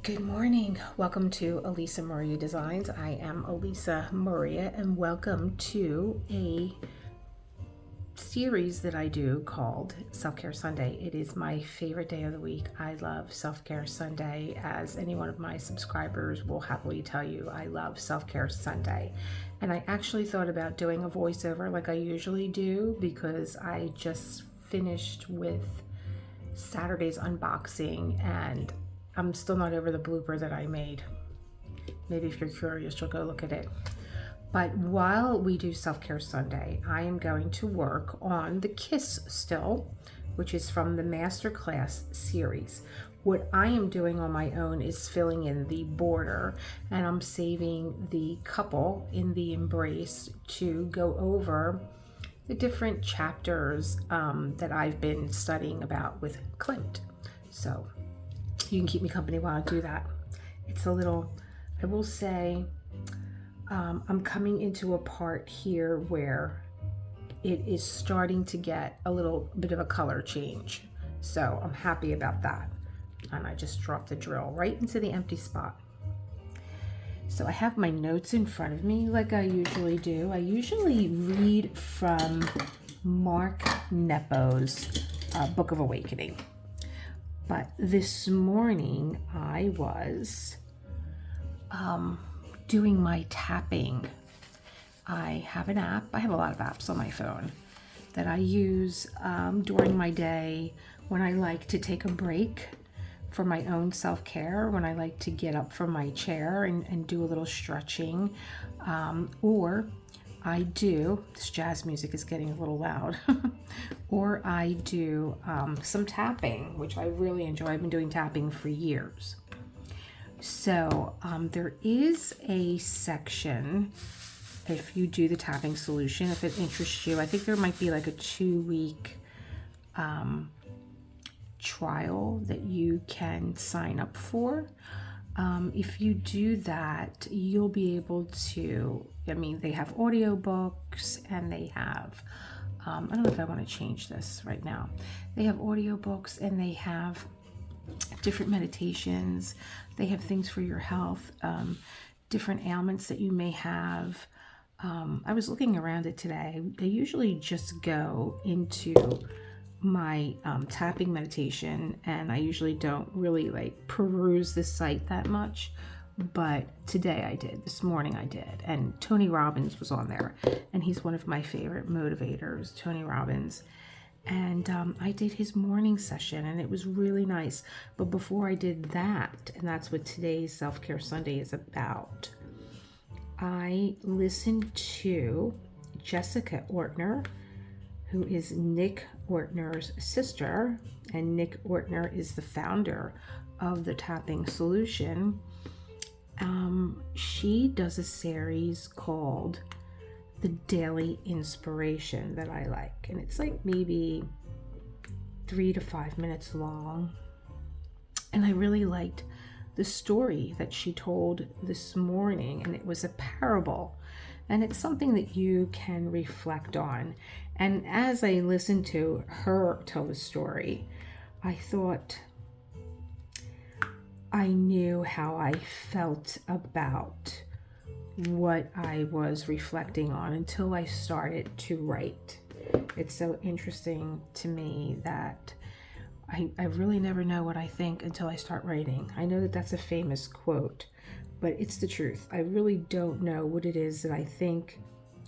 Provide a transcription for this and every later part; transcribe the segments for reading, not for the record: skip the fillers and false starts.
Good morning. Welcome to Elisa Maria Designs. I am Elisa Maria, and welcome to a series that I do called Self-Care Sunday. It is my favorite day of the week. I love Self-Care Sunday. As any one of my subscribers will happily tell you, I love Self-Care Sunday. And I actually thought about doing a voiceover like I usually do because I just finished with Saturday's unboxing and I'm still not over the blooper that I made. Maybe if you're curious, you'll go look at it. But while we do Self-Care Sunday, I am going to work on the Kiss Still, which is from the Masterclass series. What I am doing on my own is filling in the border, and I'm saving the couple in the embrace to go over the different chapters that I've been studying about with Klimt. So you can keep me company while I do that. It's a little, I will say, I'm coming into a part here where it is starting to get a little bit of a color change. So I'm happy about that. And I just dropped the drill right into the empty spot. So I have my notes in front of me like I usually do. I usually read from Mark Nepo's Book of Awakening. But this morning I was doing my tapping. I have an app. I have a lot of apps on my phone that I use during my day when I like to take a break for my own self-care, when I like to get up from my chair and do a little stretching, or I do, this jazz music is getting a little loud, or I do some tapping, which I really enjoy. I've been doing tapping for years. So there is a section, if you do the tapping solution, if it interests you, I think there might be like a 2-week trial that you can sign up for. If you do that, you'll be able to, they have audiobooks and they have, I don't know if I want to change this right now. They have audiobooks and they have different meditations. They have things for your health, different ailments that you may have. I was looking around it today. They usually just go into my tapping meditation, and I usually don't really peruse the site that much, but today I did. This morning I did, and Tony Robbins was on there, and he's one of my favorite motivators, Tony Robbins. And I did his morning session, and it was really nice. But before I did that, and that's what today's Self-Care Sunday is about, I listened to Jessica Ortner, who is Nick Ortner's sister, and Nick Ortner is the founder of the Tapping Solution. She does a series called The Daily Inspiration that I like, and it's like maybe 3 to 5 minutes long, and I really liked the story that she told this morning, and it was a parable. And it's something that you can reflect on. And as I listened to her tell the story, I thought I knew how I felt about what I was reflecting on until I started to write. It's so interesting to me that I really never know what I think until I start writing. I know that that's a famous quote, but it's the truth. I really don't know what it is that I think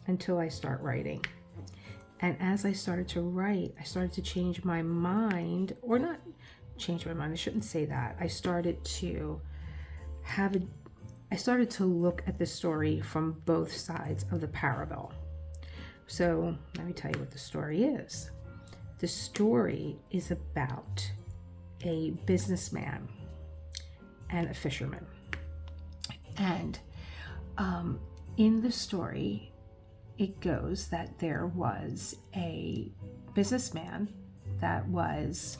until I start writing. And as I started to write, I started to change my mind, or not change my mind, I shouldn't say that. I started to look at the story from both sides of the parable. So let me tell you what the story is. The story is about a businessman and a fisherman. And in the story, it goes that there was a businessman that was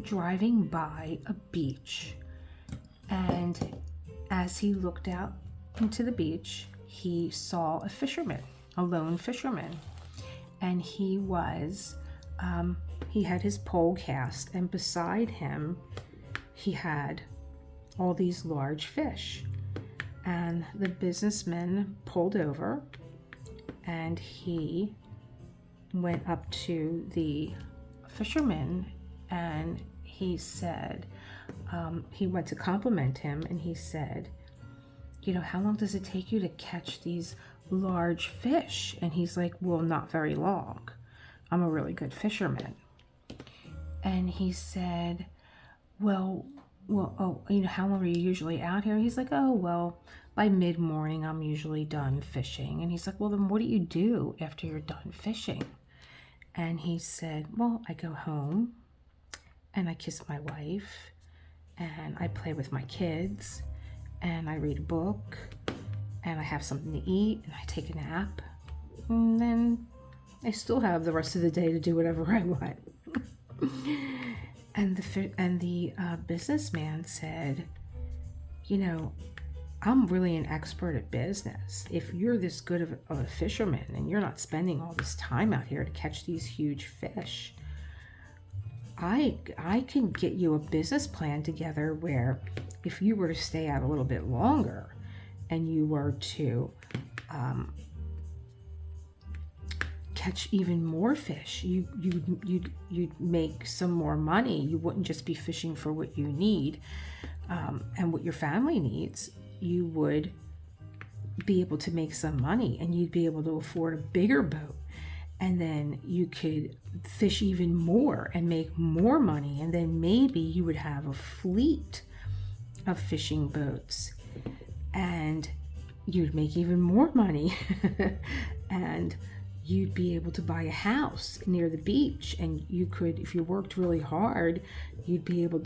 driving by a beach. And as he looked out into the beach, he saw a fisherman, a lone fisherman. And he had his pole cast, and beside him he had all these large fish, and the businessman pulled over, and he went up to the fisherman, and he said, he went to compliment him, and he said, how long does it take you to catch these large fish? And he's like, well, not very long. I'm a really good fisherman. And he said, well, how long are you usually out here? He's like, oh, well, by mid-morning, I'm usually done fishing. And he's like, well, then what do you do after you're done fishing? And he said, well, I go home and I kiss my wife and I play with my kids and I read a book and I have something to eat and I take a nap. And then I still have the rest of the day to do whatever I want. And the businessman said, I'm really an expert at business. If you're this good of a fisherman and you're not spending all this time out here to catch these huge fish, I can get you a business plan together where if you were to stay out a little bit longer and you were to catch even more fish, you'd make some more money. You wouldn't just be fishing for what you need and what your family needs. You would be able to make some money and you'd be able to afford a bigger boat, and then you could fish even more and make more money, and then maybe you would have a fleet of fishing boats and you'd make even more money and you'd be able to buy a house near the beach, and you could, if you worked really hard, you'd be able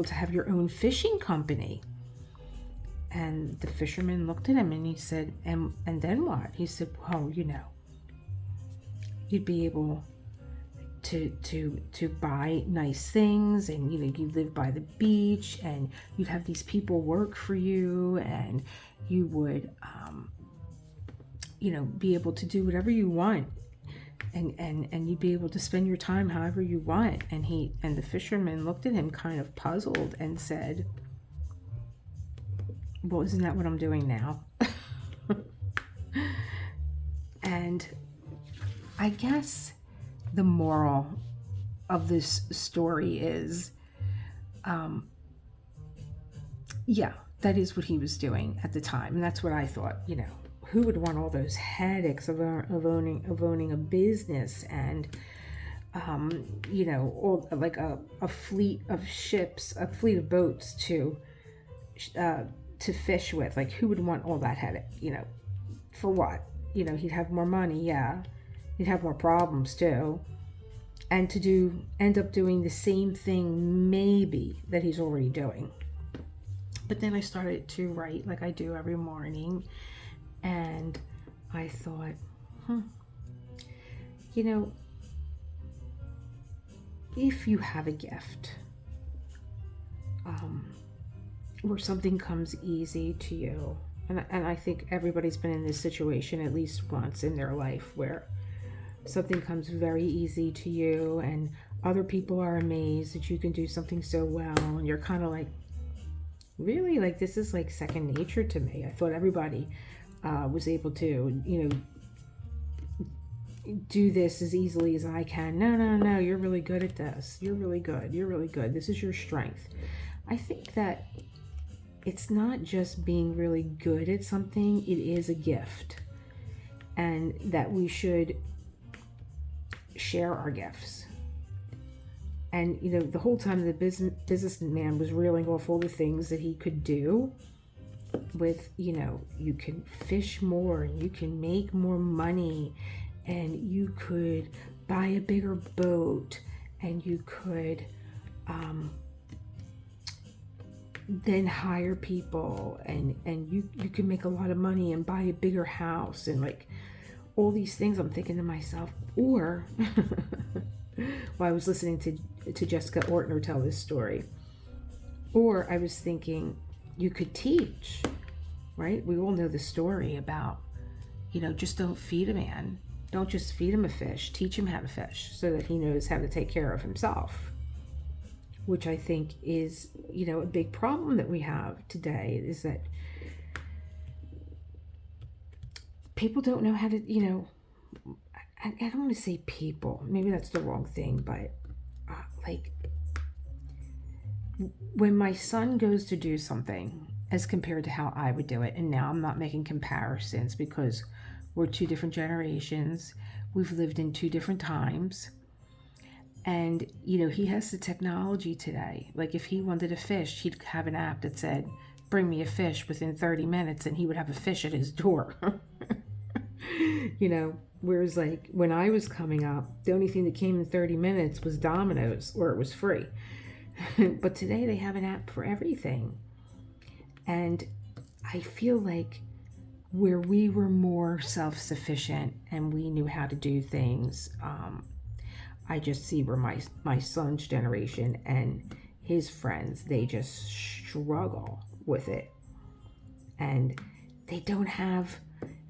to have your own fishing company. And the fisherman looked at him and he said, and then what? He said, well, you'd be able to buy nice things, and you live by the beach, and you'd have these people work for you, and you would be able to do whatever you want, and you'd be able to spend your time however you want. And the fisherman looked at him kind of puzzled and said, well, isn't that what I'm doing now? And I guess the moral of this story is, that is what he was doing at the time. And that's what I thought, who would want all those headaches of owning a business and, all, like a fleet of ships, a fleet of boats to fish with? Like, who would want all that headache, for what? He'd have more money, yeah. He'd have more problems too. And to end up doing the same thing maybe that he's already doing. But then I started to write like I do every morning, and I thought, if you have a gift, where something comes easy to you, and I think everybody's been in this situation at least once in their life, where something comes very easy to you and other people are amazed that you can do something so well, and you're kind of like, really? Like, this is like second nature to me. I thought everybody was able to, do this as easily as I can. No, you're really good at this. You're really good. This is your strength. I think that it's not just being really good at something, it is a gift. And that we should share our gifts. And, the whole time the businessman was reeling off all the things that he could do with, you can fish more, and you can make more money, and you could buy a bigger boat, and you could then hire people, and you can make a lot of money and buy a bigger house, and like all these things. I'm thinking to myself, or I was listening to Jessica Ortner tell this story, or I was thinking you could teach, right? We all know the story about, just don't feed a man. Don't just feed him a fish, teach him how to fish so that he knows how to take care of himself. which I think is, a big problem that we have today, is that people don't know how to, I don't want to say people, maybe that's the wrong thing, but like when my son goes to do something as compared to how I would do it, and now I'm not making comparisons because we're two different generations, we've lived in two different times, and he has the technology today. Like if he wanted a fish, he'd have an app that said, bring me a fish within 30 minutes, and he would have a fish at his door. Whereas like when I was coming up, the only thing that came in 30 minutes was Domino's, or it was free. But today they have an app for everything. And I feel like where we were more self-sufficient and we knew how to do things, I just see where my son's generation and his friends, they just struggle with it. And they don't have,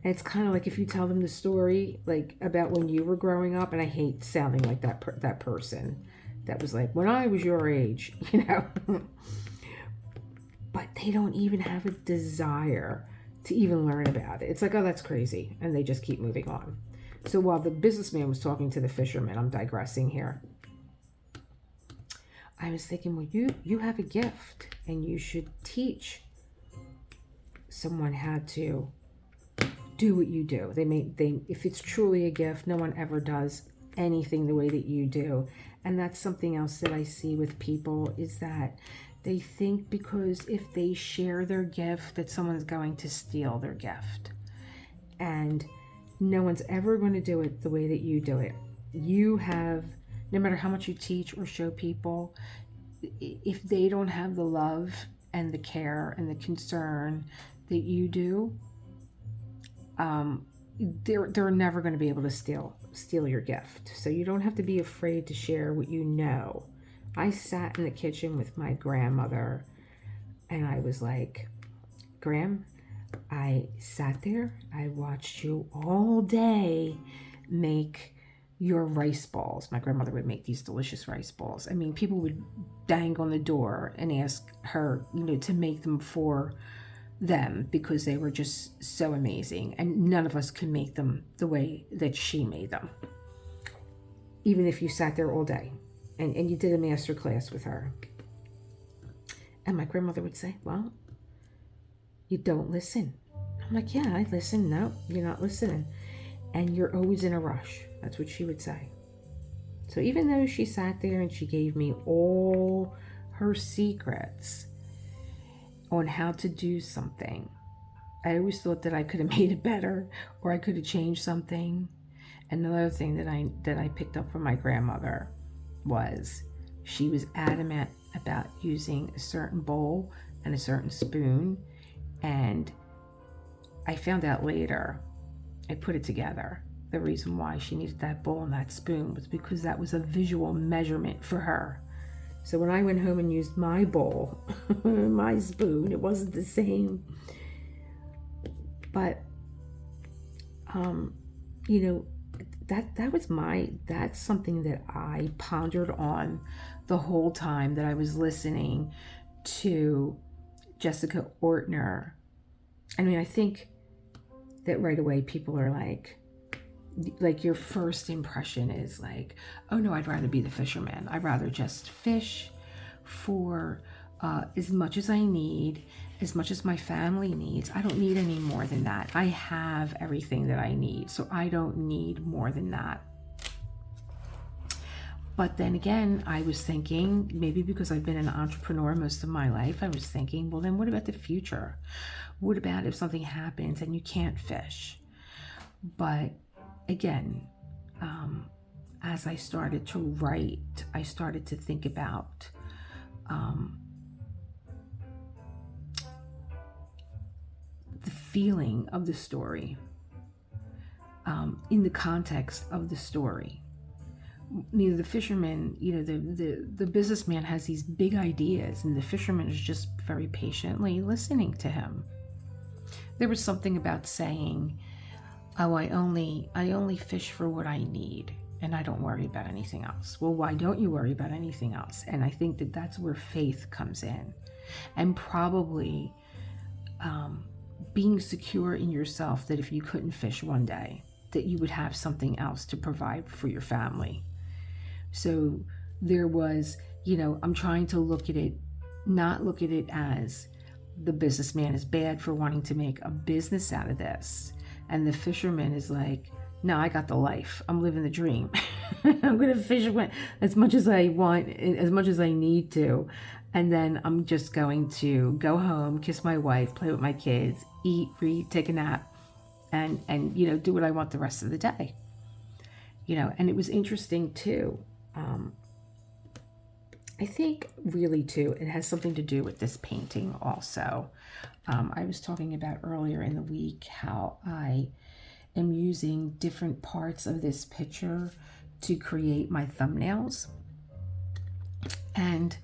it's kind of like if you tell them the story like about when you were growing up, and I hate sounding like that person that was like, when I was your age, but they don't even have a desire to even learn about it. It's like, oh, that's crazy. And they just keep moving on. So while the businessman was talking to the fisherman, I'm digressing here, I was thinking, well, you have a gift and you should teach someone how to do what you do. If it's truly a gift, no one ever does anything the way that you do. And that's something else that I see with people, is that they think because if they share their gift that someone's going to steal their gift. And no one's ever going to do it the way that you do it. You have, no matter how much you teach or show people, if they don't have the love and the care and the concern that you do, they're never going to be able to steal your gift. So you don't have to be afraid to share what you know. I sat in the kitchen with my grandmother and I was like, Gram, I sat there, I watched you all day make your rice balls. My grandmother would make these delicious rice balls. I mean, people would bang on the door and ask her, to make them for them because they were just so amazing, and none of us could make them the way that she made them, even if you sat there all day and you did a master class with her. And my grandmother would say, well, you don't listen. I'm like, yeah, I listen. No, you're not listening, and you're always in a rush. That's what she would say. So even though she sat there and she gave me all her secrets on how to do something, I always thought that I could have made it better, or I could have changed something. Another thing that I picked up from my grandmother was she was adamant about using a certain bowl and a certain spoon. And I found out later, I put it together. The reason why she needed that bowl and that spoon was because that was a visual measurement for her. So when I went home and used my bowl, my spoon, it wasn't the same. But, that's something that I pondered on the whole time that I was listening to Jessica Ortner. I mean, I think that right away people are like your first impression is like, oh no, I'd rather be the fisherman. I'd rather just fish for as much as I need, as much as my family needs. I don't need any more than that. I have everything that I need, so I don't need more than that. But then again, I was thinking, maybe because I've been an entrepreneur most of my life, I was thinking, well, then what about the future? What about if something happens and you can't fish? But again, as I started to write, I started to think about the feeling of the story in the context of the story. The fisherman, the businessman has these big ideas, and the fisherman is just very patiently listening to him. There was something about saying, oh, I only fish for what I need. and I don't worry about anything else. Well, why don't you worry about anything else? And I think that that's where faith comes in, and probably being secure in yourself that if you couldn't fish one day, that you would have something else to provide for your family. So there was, I'm trying to not look at it as the businessman is bad for wanting to make a business out of this. And the fisherman is like, no, I got the life. I'm living the dream. I'm going to fish as much as I want, as much as I need to. And then I'm just going to go home, kiss my wife, play with my kids, eat, read, take a nap, and do what I want the rest of the day. And it was interesting too. I think really too, it has something to do with this painting also. I was talking about earlier in the week how I am using different parts of this picture to create my thumbnails. And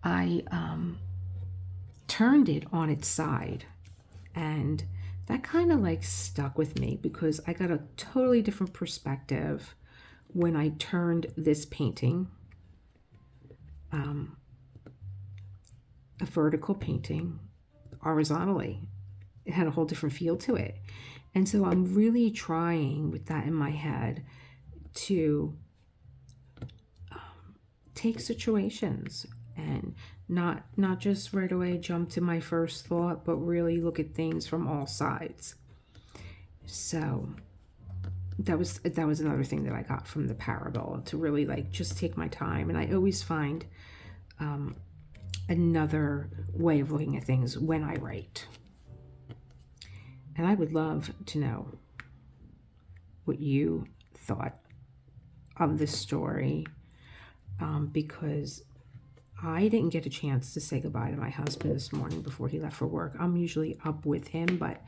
I turned it on its side, and that kind of like stuck with me because I got a totally different perspective when I turned this painting, a vertical painting, horizontally. It had a whole different feel to it. And so I'm really trying with that in my head to take situations and not just right away jump to my first thought, but really look at things from all sides. So that was another thing that I got from the parable, to really like just take my time. And I always find another way of looking at things when I write. And I would love to know what you thought of this story, because I didn't get a chance to say goodbye to my husband this morning before he left for work. I'm usually up with him, but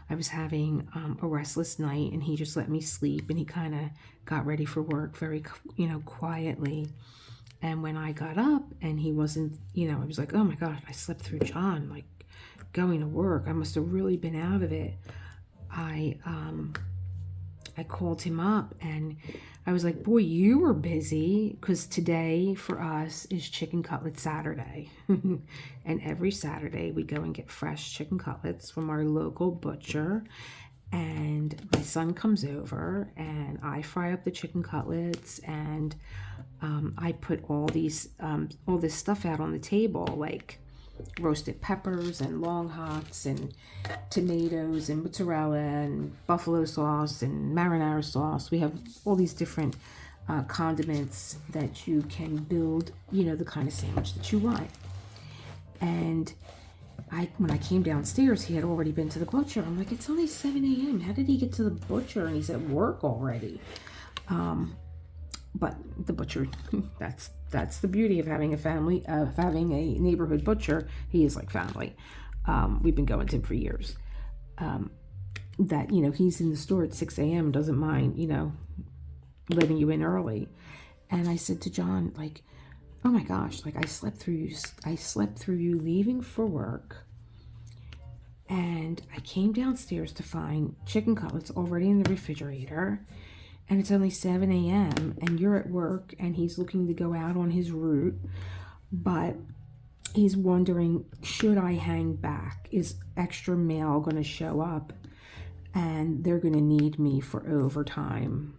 I was having a restless night, and he just let me sleep, and he kind of got ready for work very, quietly. And when I got up and he wasn't, I was like, oh my God, I slept through John, like going to work. I must have really been out of it. I called him up and I was like, boy, you were busy, because today for us is chicken cutlet Saturday. And every Saturday we go and get fresh chicken cutlets from our local butcher. And my son comes over and I fry up the chicken cutlets, and I put all this stuff out on the table, like roasted peppers and long hots and tomatoes and mozzarella and buffalo sauce and marinara sauce. We have all these different condiments that you can build, the kind of sandwich that you want. And when I came downstairs, he had already been to the butcher. I'm like, it's only 7 a.m. How did he get to the butcher? And he's at work already. But the butcher, that's the beauty of having a family, of having a neighborhood butcher. He is like family. We've been going to him for years. That, he's in the store at 6 a.m. doesn't mind, letting you in early. And I said to John, like, oh my gosh, like I slept through you leaving for work. And I came downstairs to find chicken cutlets already in the refrigerator. And it's only 7 a.m. and you're at work, and he's looking to go out on his route, but he's wondering, should I hang back? Is extra mail going to show up and they're going to need me for overtime?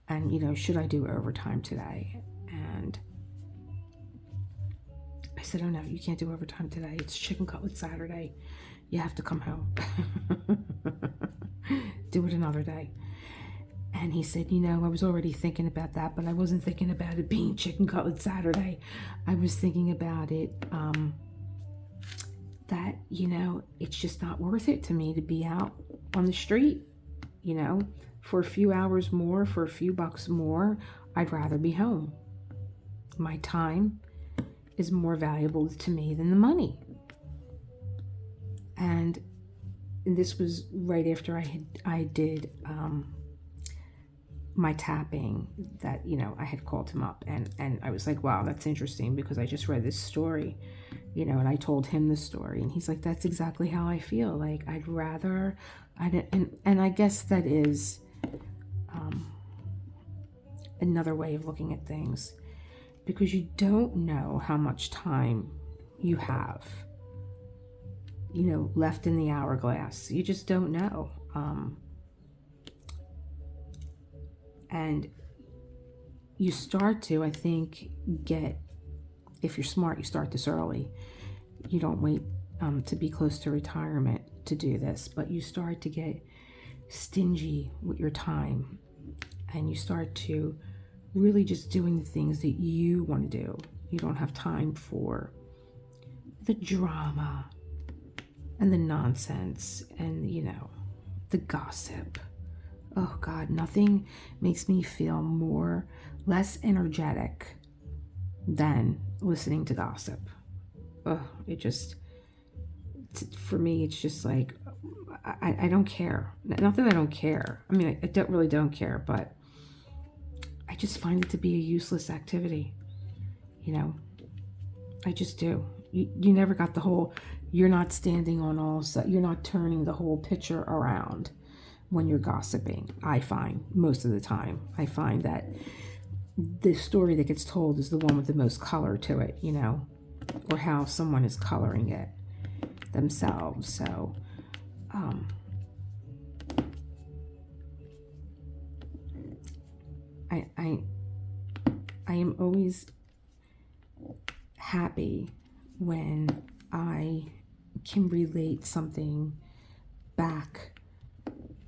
And, should I do overtime today? And I said, oh no, you can't do overtime today. It's chicken cutlet Saturday. You have to come home. Do it another day. And he said, I was already thinking about that, but I wasn't thinking about it being chicken cutlet Saturday. I was thinking about it, that, it's just not worth it to me to be out on the street, for a few hours more, for a few bucks more. I'd rather be home. My time is more valuable to me than the money. And this was right after I did my tapping, that I had called him up, and I was like, wow, that's interesting, because I just read this story, and I told him the story, and he's like, that's exactly how I feel. Like, and I guess that is another way of looking at things, because you don't know how much time you have, left in the hourglass. You just don't know. And you start to, I think, if you're smart, you start this early. You don't wait to be close to retirement to do this, but you start to get stingy with your time, and you start to really just doing the things that you want to do. You don't have time for the drama and the nonsense and, the gossip. Oh God, nothing makes me feel less energetic than listening to gossip. Oh, for me, it's just like, I don't care. Not that I don't care. I mean, I don't care, but I just find it to be a useless activity. I just do. You never got the whole, you're not standing on all sides, you're not turning the whole picture around when you're gossiping. I find most of the time, that the story that gets told is the one with the most color to it, or how someone is coloring it themselves. So, I am always happy when I can relate something back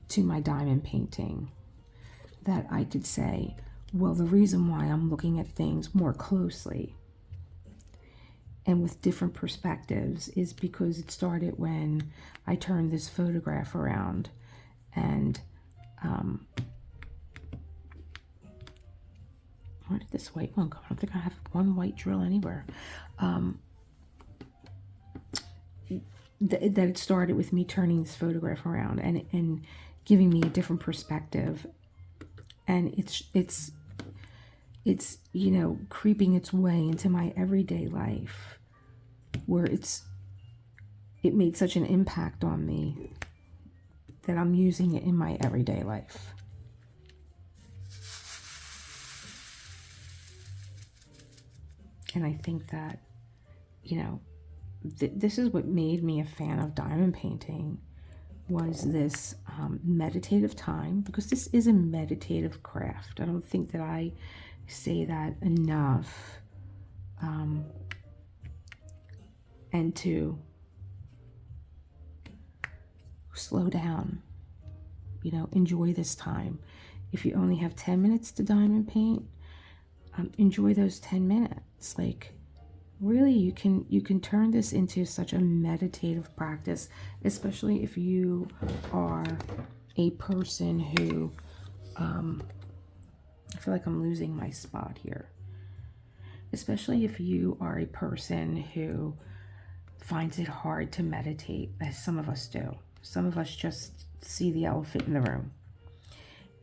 to my diamond painting, that I could say, well, the reason why I'm looking at things more closely and with different perspectives is because it started when I turned this photograph around, and where did this white one go? I don't think I have one white drill anywhere. That it started with me turning this photograph around and giving me a different perspective, and it's creeping its way into my everyday life, where it made such an impact on me that I'm using it in my everyday life. And I think that, this is what made me a fan of diamond painting, was this meditative time, because this is a meditative craft. I don't think that I say that enough. And to slow down, enjoy this time. If you only have 10 minutes to diamond paint, enjoy those 10 minutes. Like, really, you can turn this into such a meditative practice, especially if you are a person who, I feel like I'm losing my spot here. Especially if you are a person who finds it hard to meditate, as some of us do. Some of us just see the elephant in the room.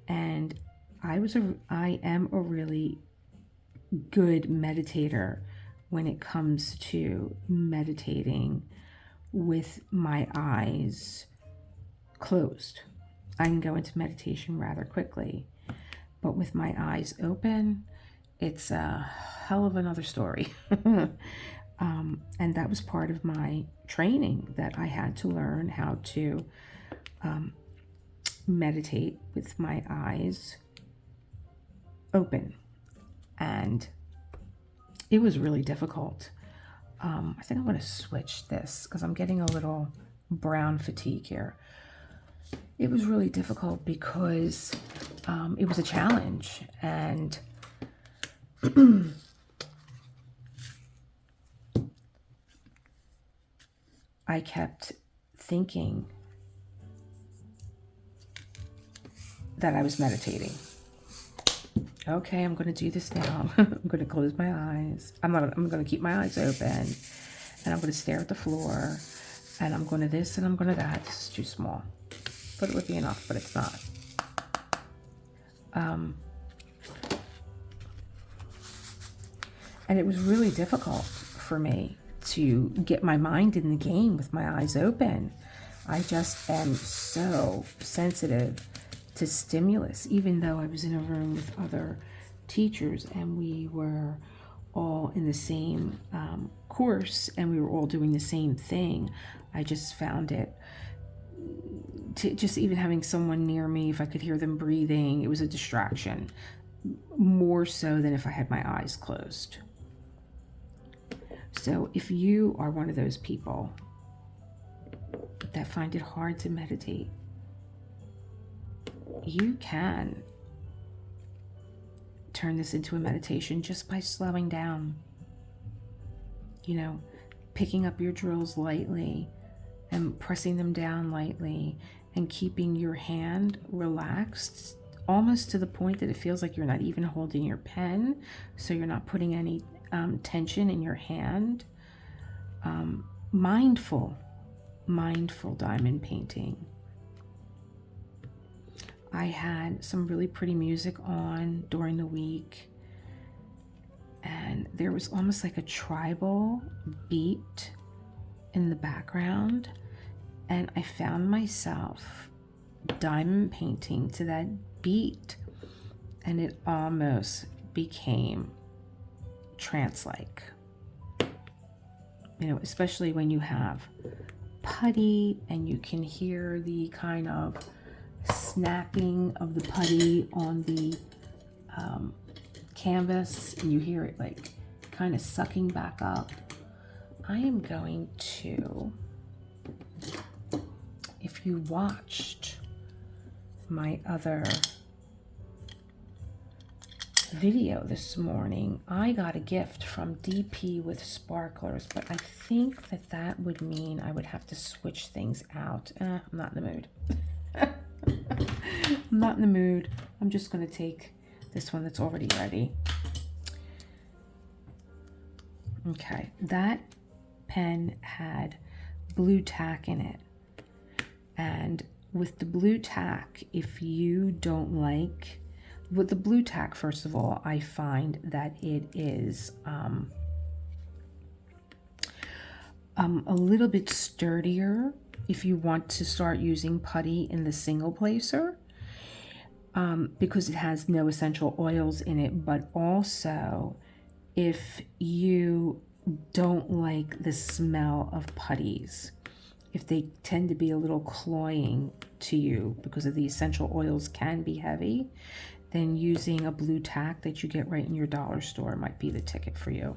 And I am a really good meditator when it comes to meditating with my eyes closed. I can go into meditation rather quickly, but with my eyes open, it's a hell of another story. And that was part of my training, that I had to learn how to meditate with my eyes open. And it was really difficult. I think I'm going to switch this because I'm getting a little brown fatigue here. It was really difficult because it was a challenge, and I kept thinking that I was meditating. Okay, I'm going to do this now. I'm going to close my eyes. I'm going to keep my eyes open, and I'm going to stare at the floor, and I'm going to this and I'm going to that. This is too small. But it would be enough, but it's not. And it was really difficult for me to get my mind in the game with my eyes open. I just am so sensitive to stimulus, even though I was in a room with other teachers, and we were all in the same course, and we were all doing the same thing. I just found it just even having someone near me, if I could hear them breathing, it was a distraction, more so than if I had my eyes closed. So if you are one of those people that find it hard to meditate, you can turn this into a meditation just by slowing down, picking up your drills lightly and pressing them down lightly and keeping your hand relaxed, almost to the point that it feels like you're not even holding your pen, so you're not putting any tension in your hand. Mindful diamond painting. I had some really pretty music on during the week, and there was almost like a tribal beat in the background, and I found myself diamond painting to that beat, and it almost became trance-like. Especially when you have putty and you can hear the kind of snapping of the putty on the canvas, and you hear it like kind of sucking back up. I am going to, if you watched my other video this morning, I got a gift from DP with sparklers, but I think that would mean I would have to switch things out. I'm not in the mood. I'm not in the mood. I'm just going to take this one that's already ready. Okay, that pen had blue tack in it. And with the blue tack, if you don't like, with the blue tack, first of all, I find that it is a little bit sturdier if you want to start using putty in the single placer, because it has no essential oils in it. But also, if you don't like the smell of putties, if they tend to be a little cloying to you because of the essential oils can be heavy, then using a blue tack that you get right in your dollar store might be the ticket for you.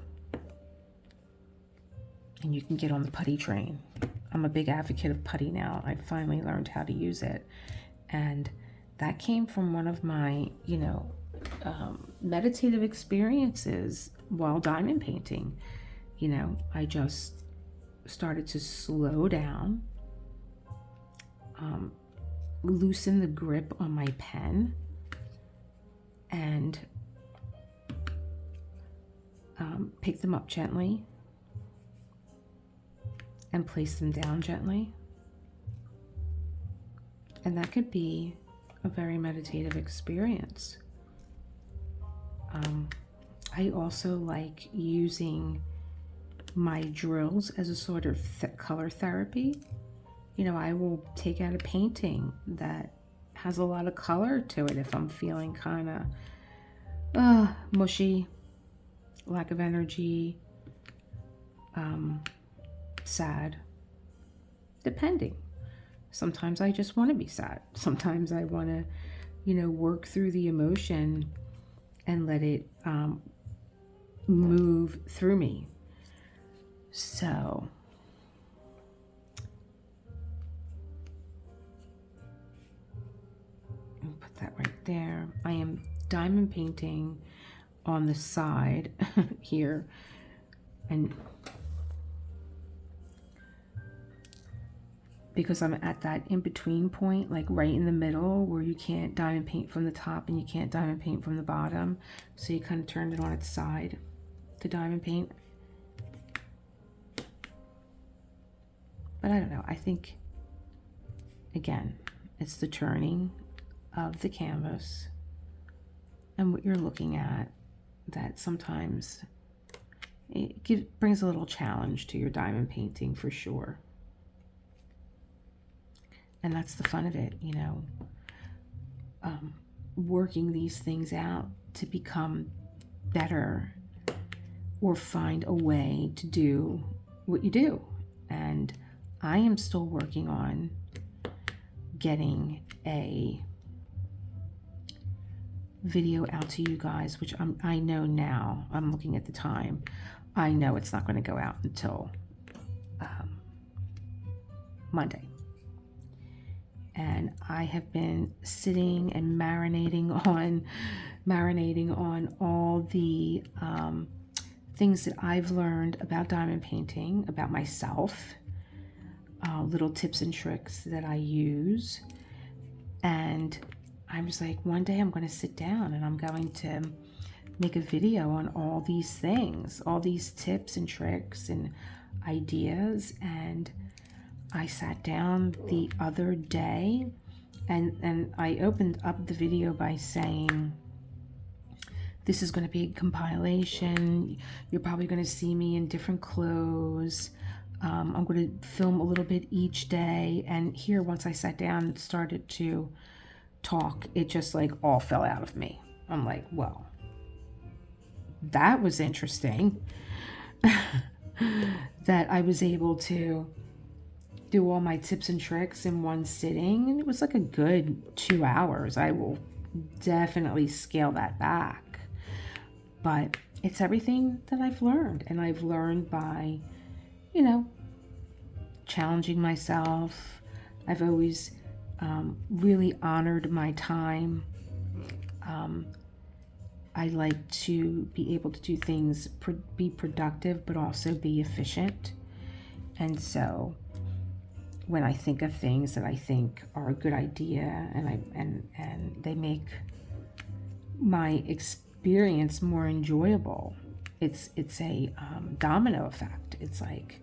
And you can get on the putty train. I'm a big advocate of putty now. I finally learned how to use it. And that came from one of my, meditative experiences while diamond painting. I just started to slow down, loosen the grip on my pen, and pick them up gently and place them down gently. And that could be a very meditative experience. I also like using my drills as a sort of color therapy. I will take out a painting that has a lot of color to it if I'm feeling kind of mushy, lack of energy, sad, depending. Sometimes I just want to be sad. Sometimes I want to, work through the emotion and let it move through me. So I'll put that right there. I am diamond painting on the side here, and because I'm at that in-between point, like right in the middle where you can't diamond paint from the top and you can't diamond paint from the bottom, so you kind of turned it on its side to diamond paint. But I don't know, I think, again, it's the turning of the canvas and what you're looking at that sometimes it brings a little challenge to your diamond painting for sure. And that's the fun of it, working these things out to become better or find a way to do what you do. And I am still working on getting a video out to you guys, which I know now, I'm looking at the time, I know it's not going to go out until Monday. And I have been sitting and marinating on all the things that I've learned about diamond painting, about myself, little tips and tricks that I use. And I was like, one day I'm going to sit down and I'm going to make a video on all these things, all these tips and tricks and ideas. And I sat down the other day and I opened up the video by saying, this is going to be a compilation. You're probably going to see me in different clothes. I'm going to film a little bit each day. And here, once I sat down and started to talk, it just like all fell out of me. I'm like, well, that was interesting. That I was able to do all my tips and tricks in one sitting. And it was like a good 2 hours. I will definitely scale that back. But it's everything that I've learned. And I've learned by, you know, challenging myself. I've always really honored my time. I like to be able to do things, be productive, but also be efficient. And so when I think of things that I think are a good idea and they make my experience more enjoyable, it's a domino effect. It's like,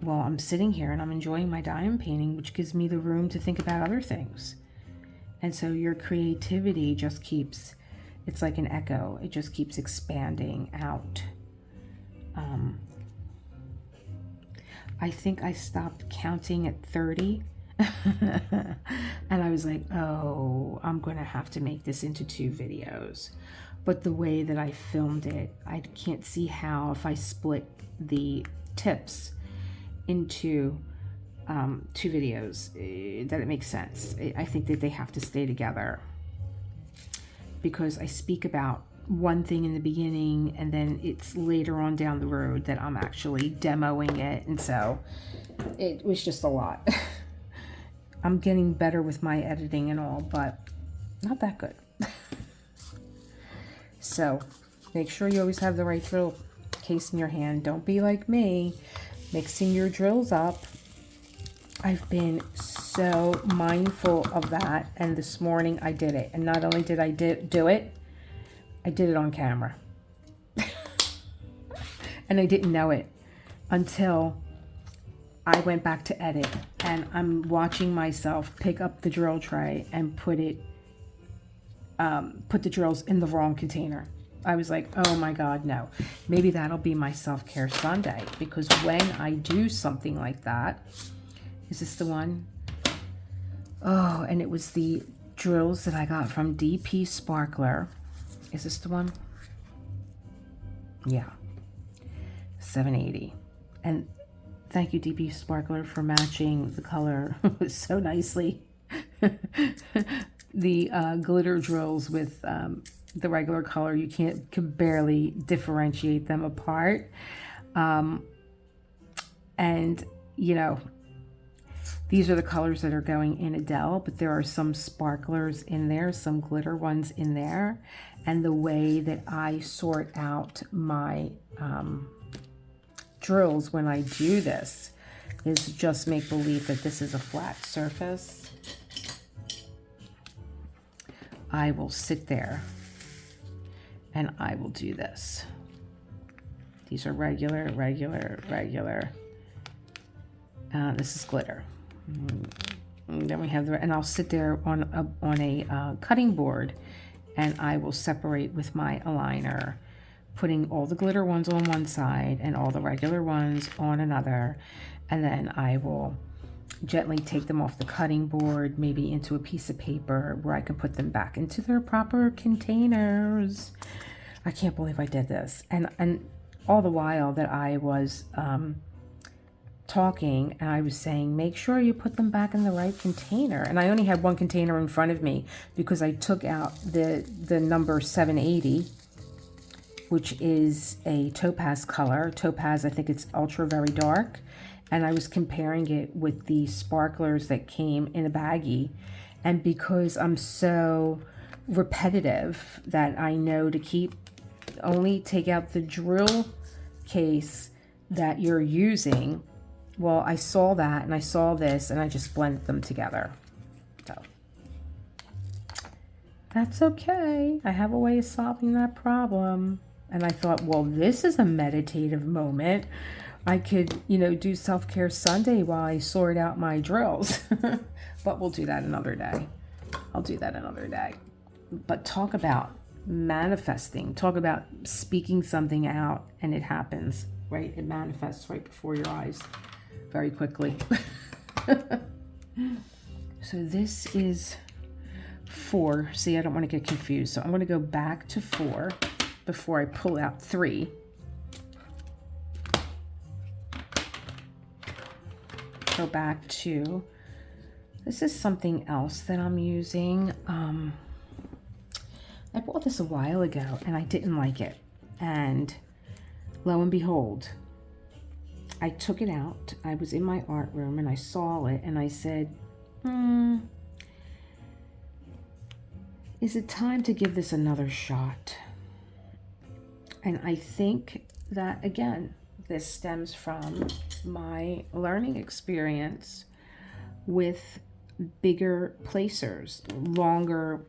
well, I'm sitting here and I'm enjoying my diamond painting, which gives me the room to think about other things. And so your creativity just keeps, it's like an echo. It just keeps expanding out. I think I stopped counting at 30. And I was like, oh, I'm going to have to make this into 2 videos. But the way that I filmed it, I can't see how, if I split the tips into 2 videos, that it makes sense. I think that they have to stay together, because I speak about one thing in the beginning and then it's later on down the road that I'm actually demoing it. And so it was just a lot. I'm getting better with my editing and all, but not that good. So make sure you always have the right drill case in your hand. Don't be like me, mixing your drills up. I've been so mindful of that, and this morning I did it. And not only did I do it, I did it on camera. And I didn't know it until I went back to edit, and I'm watching myself pick up the drill tray and put the drills in the wrong container. I was like, oh my God, no. Maybe that'll be my self-care Sunday, because when I do something like that, is this the one? Oh, and it was the drills that I got from DP Sparkler. Is this the one? Yeah. 780. And thank you, DP Sparkler, for matching the color so nicely. The glitter drills with the regular color, you can barely differentiate them apart. And, you know, these are the colors that are going in Adele, but there are some sparklers in there, some glitter ones in there. And the way that I sort out my drills when I do this is just make believe that this is a flat surface. I will sit there and I will do this. These are regular. This is glitter. And then we have and I'll sit there on a cutting board, and I will separate with my aligner, putting all the glitter ones on one side and all the regular ones on another. And then I will gently take them off the cutting board, maybe into a piece of paper where I can put them back into their proper containers. I can't believe I did this. And all the while that I was talking, and I was saying, make sure you put them back in the right container. And I only had one container in front of me because I took out the number 780, which is a topaz color. Topaz, I think it's ultra very dark. And I was comparing it with the sparklers that came in a baggie. And because I'm so repetitive that I know to only take out the drill case that you're using. Well, I saw that and I saw this and I just blended them together. So that's okay. I have a way of solving that problem. And I thought, well, this is a meditative moment. I could, do Self-Care Sunday while I sort out my drills. But we'll do that another day. I'll do that another day. But talk about manifesting. Talk about speaking something out and it happens, right? It manifests right before your eyes very quickly. So this is 4. See, I don't want to get confused. So I'm going to go back to 4 before I pull out 3. Go back to, this is something else that I'm using. I bought this a while ago and I didn't like it. And lo and behold, I took it out. I was in my art room and I saw it and I said, is it time to give this another shot? And I think that, again, this stems from my learning experience with bigger placers, longer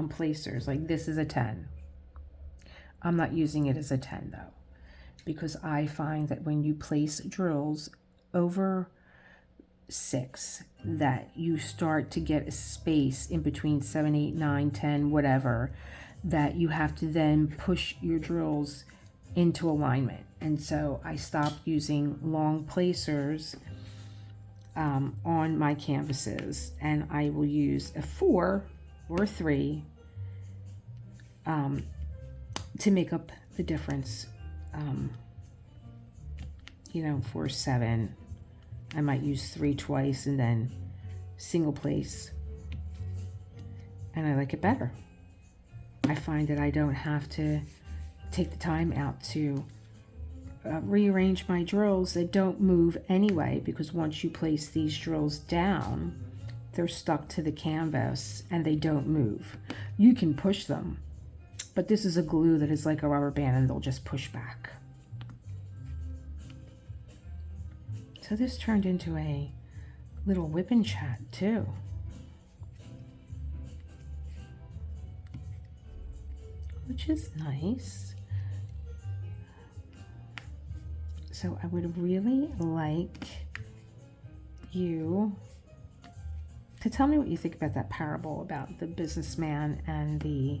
placers. Like this is a 10. I'm not using it as a 10 though, because I find that when you place drills over 6, that you start to get a space in between 7, 8, 9, 10, whatever, that you have to then push your drills into alignment. And so I stopped using long placers on my canvases, and I will use a 4 or 3 to make up the difference. For 7, I might use 3 twice and then single place, and I like it better. I find that I don't have to take the time out to rearrange my drills that don't move anyway, because once you place these drills down, they're stuck to the canvas and they don't move. You can push them, but this is a glue that is like a rubber band and they'll just push back. So this turned into a little whip and chat too. Which is nice. So I would really like you to tell me what you think about that parable about the businessman and the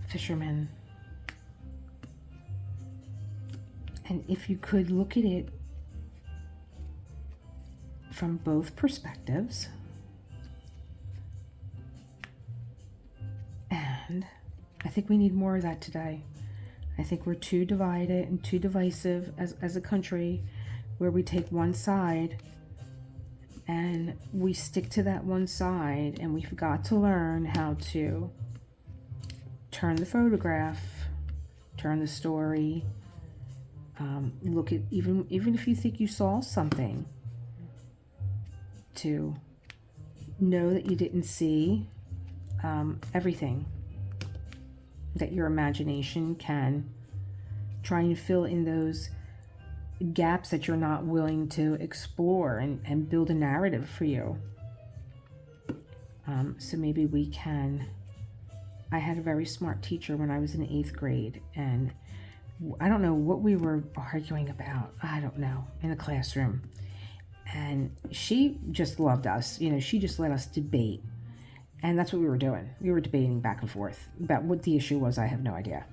fisherman. And if you could look at it from both perspectives, and I think we need more of that today. I think we're too divided and too divisive as a country, where we take one side and we stick to that one side, and we've got to learn how to turn the photograph, turn the story, look at, even if you think you saw something, to know that you didn't see everything, that your imagination can try and fill in those gaps that you're not willing to explore, and build a narrative for you. So maybe we can. I had a very smart teacher when I was in 8th grade, and I don't know what we were arguing about. I don't know, in a classroom. And she just loved us. She just let us debate. And that's what we were doing. We were debating back and forth about what the issue was. I have no idea.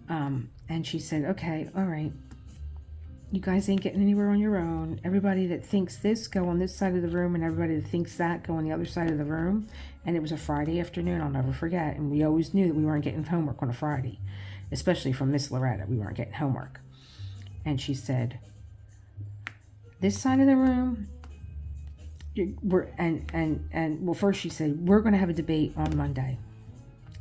And she said, okay, all right. You guys ain't getting anywhere on your own. Everybody that thinks this, go on this side of the room, and everybody that thinks that, go on the other side of the room. And it was a Friday afternoon, I'll never forget. And we always knew that we weren't getting homework on a Friday, especially from Miss Loretta. We weren't getting homework. And she said, this side of the room, well, first she said, we're going to have a debate on Monday.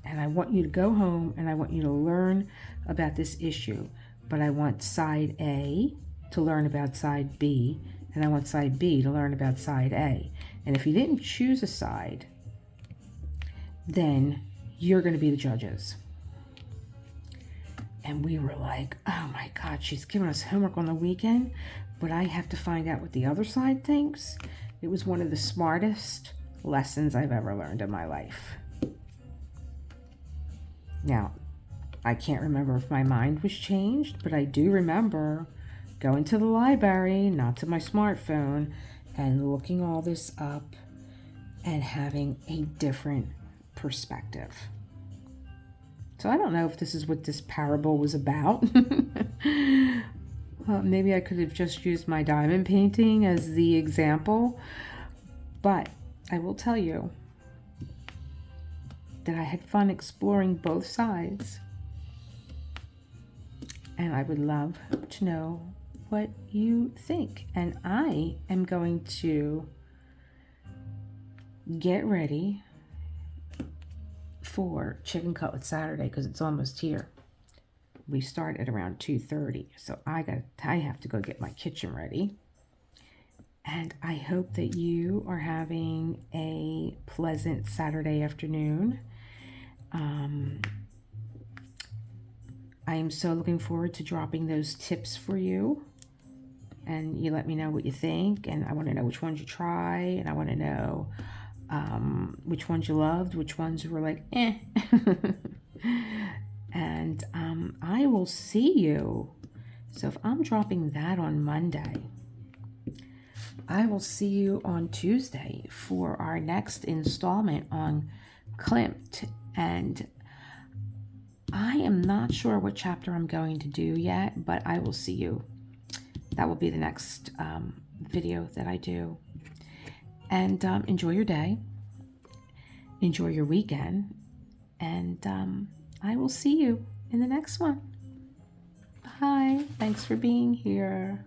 And I want you to go home and I want you to learn about this issue. But I want side A to learn about side B, and I want side B to learn about side A. And if you didn't choose a side, then you're going to be the judges. And we were like, oh my God, she's giving us homework on the weekend, but I have to find out what the other side thinks. It was one of the smartest lessons I've ever learned in my life. Now, I can't remember if my mind was changed, but I do remember going to the library, not to my smartphone, and looking all this up and having a different perspective. So I don't know if this is what this parable was about. Maybe I could have just used my diamond painting as the example, but I will tell you that I had fun exploring both sides. And I would love to know what you think. And I am going to get ready for Chicken Cutlet Saturday because it's almost here. We start at around 2:30, so I have to go get my kitchen ready. And I hope that you are having a pleasant Saturday afternoon. I am so looking forward to dropping those tips for you. And you let me know what you think. And I want to know which ones you try. And I want to know which ones you loved, which ones were like, eh. And I will see you. So if I'm dropping that on Monday, I will see you on Tuesday for our next installment on Klimt. And I am not sure what chapter I'm going to do yet, but I will see you. That will be the next video that I do. And enjoy your day. Enjoy your weekend. And I will see you in the next one. Bye. Thanks for being here.